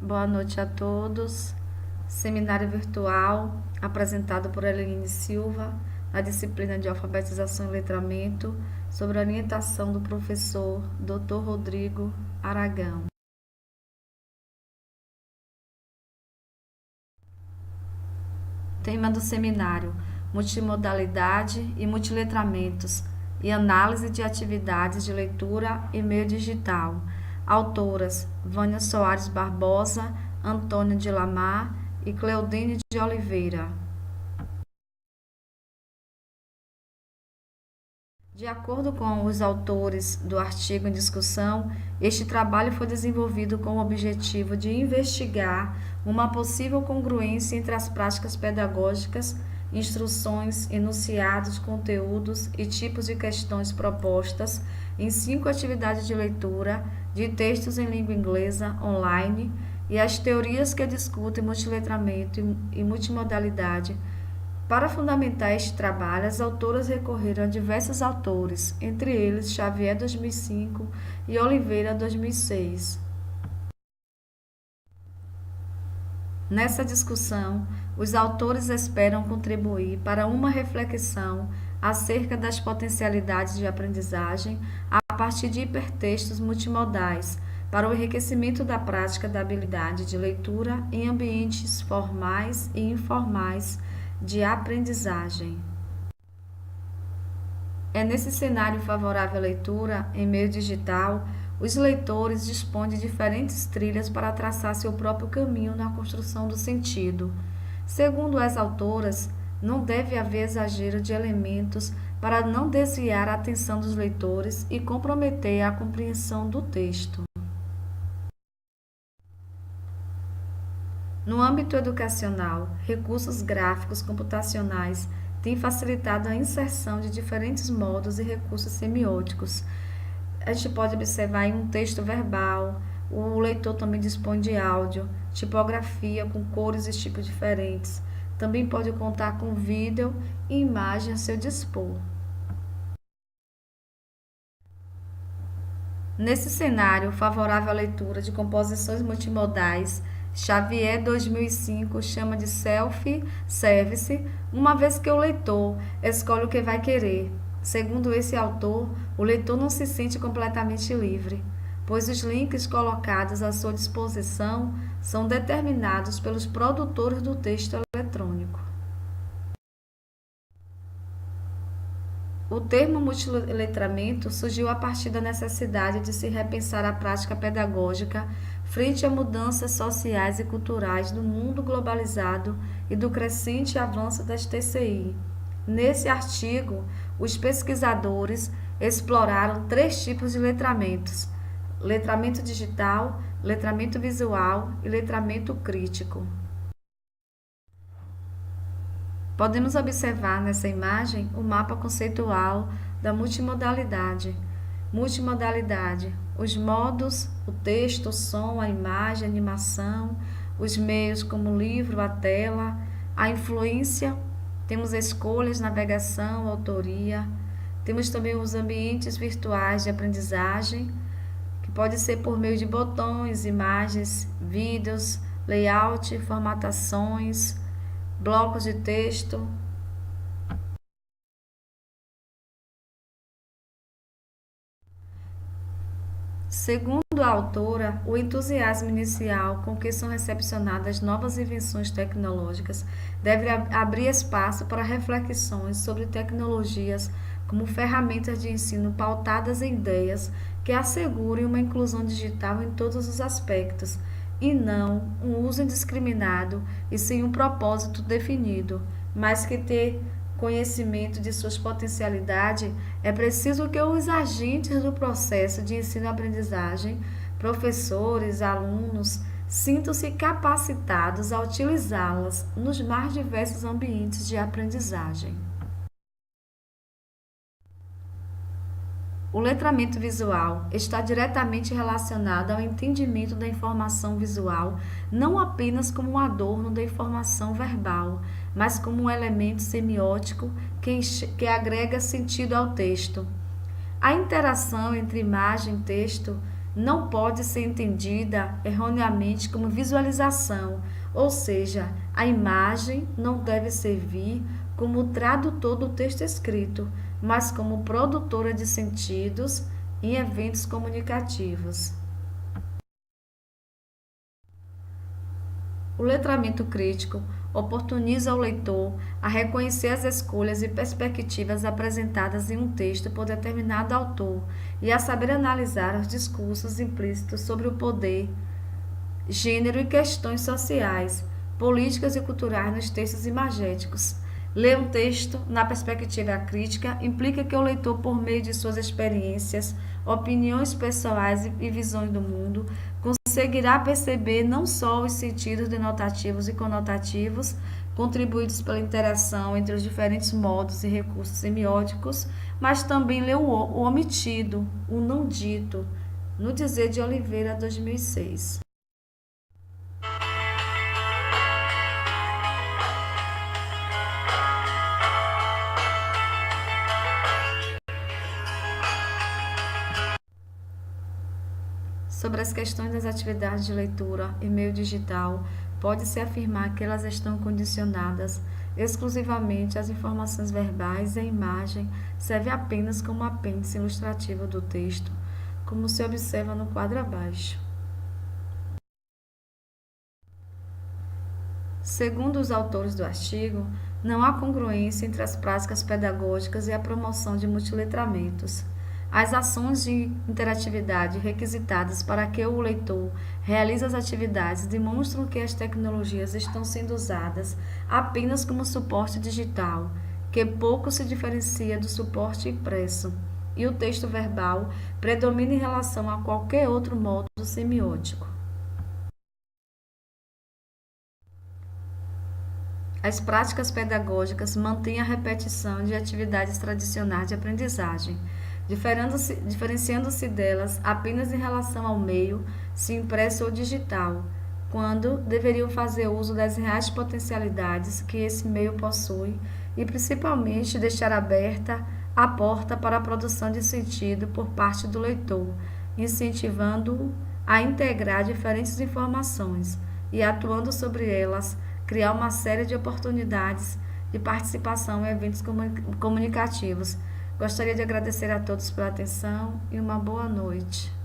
Boa noite a todos. Seminário virtual apresentado por Eline Silva, na disciplina de Alfabetização e Letramento, sobre a orientação do professor Dr. Rodrigo Aragão. Tema do seminário: multimodalidade e multiletramentos e análise de atividades de leitura e meio digital. Autoras: Vânia Soares Barbosa, Antônio de Lamar e Cleudine de Oliveira. De acordo com os autores do artigo em discussão, este trabalho foi desenvolvido com o objetivo de investigar uma possível congruência entre as práticas pedagógicas, instruções, enunciados, conteúdos e tipos de questões propostas em 5 atividades de leitura de textos em língua inglesa online e as teorias que discutem multiletramento e multimodalidade. Para fundamentar este trabalho, as autoras recorreram a diversos autores, entre eles Xavier 2005 e Oliveira 2006. Nessa discussão, os autores esperam contribuir para uma reflexão acerca das potencialidades de aprendizagem a partir de hipertextos multimodais, para o enriquecimento da prática da habilidade de leitura em ambientes formais e informais de aprendizagem. É nesse cenário favorável à leitura em meio digital, os leitores dispõem de diferentes trilhas para traçar seu próprio caminho na construção do sentido. Segundo as autoras, não deve haver exagero de elementos para não desviar a atenção dos leitores e comprometer a compreensão do texto. No âmbito educacional, recursos gráficos computacionais têm facilitado a inserção de diferentes modos e recursos semióticos. A gente pode observar em um texto verbal, o leitor também dispõe de áudio, tipografia com cores e tipos diferentes. Também pode contar com vídeo e imagem a seu dispor. Nesse cenário favorável à leitura de composições multimodais, Xavier 2005 chama de self-service, uma vez que o leitor escolhe o que vai querer. Segundo esse autor, o leitor não se sente completamente livre, pois os links colocados à sua disposição são determinados pelos produtores do texto eletrônico. O termo multiletramento surgiu a partir da necessidade de se repensar a prática pedagógica frente a mudanças sociais e culturais do mundo globalizado e do crescente avanço das TCI. Nesse artigo, os pesquisadores exploraram 3 tipos de letramentos: letramento digital, letramento visual e letramento crítico. Podemos observar nessa imagem o mapa conceitual da multimodalidade. Multimodalidade: os modos, o texto, o som, a imagem, a animação, os meios como o livro, a tela, a influência, temos escolhas, navegação, autoria, temos também os ambientes virtuais de aprendizagem, que pode ser por meio de botões, imagens, vídeos, layout, formatações, blocos de texto. Segundo a autora, o entusiasmo inicial com que são recepcionadas novas invenções tecnológicas deve abrir espaço para reflexões sobre tecnologias como ferramentas de ensino pautadas em ideias que assegurem uma inclusão digital em todos os aspectos, e não um uso indiscriminado e sem um propósito definido, mas que ter conhecimento de suas potencialidades, é preciso que os agentes do processo de ensino-aprendizagem, professores, alunos, sintam-se capacitados a utilizá-las nos mais diversos ambientes de aprendizagem. O letramento visual está diretamente relacionado ao entendimento da informação visual, não apenas como um adorno da informação verbal, mas como um elemento semiótico que agrega sentido ao texto. A interação entre imagem e texto não pode ser entendida erroneamente como visualização, ou seja, a imagem não deve servir como tradutor do texto escrito, mas como produtora de sentidos em eventos comunicativos. O letramento crítico oportuniza o leitor a reconhecer as escolhas e perspectivas apresentadas em um texto por determinado autor e a saber analisar os discursos implícitos sobre o poder, gênero e questões sociais, políticas e culturais nos textos imagéticos. Ler um texto na perspectiva crítica implica que o leitor, por meio de suas experiências, opiniões pessoais e visões do mundo, conseguirá perceber não só os sentidos denotativos e conotativos contribuídos pela interação entre os diferentes modos e recursos semióticos, mas também ler o omitido, o não dito, no dizer de Oliveira, 2006. Sobre as questões das atividades de leitura em meio digital, pode-se afirmar que elas estão condicionadas exclusivamente às informações verbais e a imagem serve apenas como apêndice ilustrativo do texto, como se observa no quadro abaixo. Segundo os autores do artigo, não há congruência entre as práticas pedagógicas e a promoção de multiletramentos. As ações de interatividade requisitadas para que o leitor realize as atividades demonstram que as tecnologias estão sendo usadas apenas como suporte digital, que pouco se diferencia do suporte impresso, e o texto verbal predomina em relação a qualquer outro modo semiótico. As práticas pedagógicas mantêm a repetição de atividades tradicionais de aprendizagem, diferenciando-se delas apenas em relação ao meio, se impresso ou digital, quando deveriam fazer uso das reais potencialidades que esse meio possui e, principalmente, deixar aberta a porta para a produção de sentido por parte do leitor, incentivando-o a integrar diferentes informações e, atuando sobre elas, criar uma série de oportunidades de participação em eventos comunicativos. Gostaria de agradecer a todos pela atenção e uma boa noite.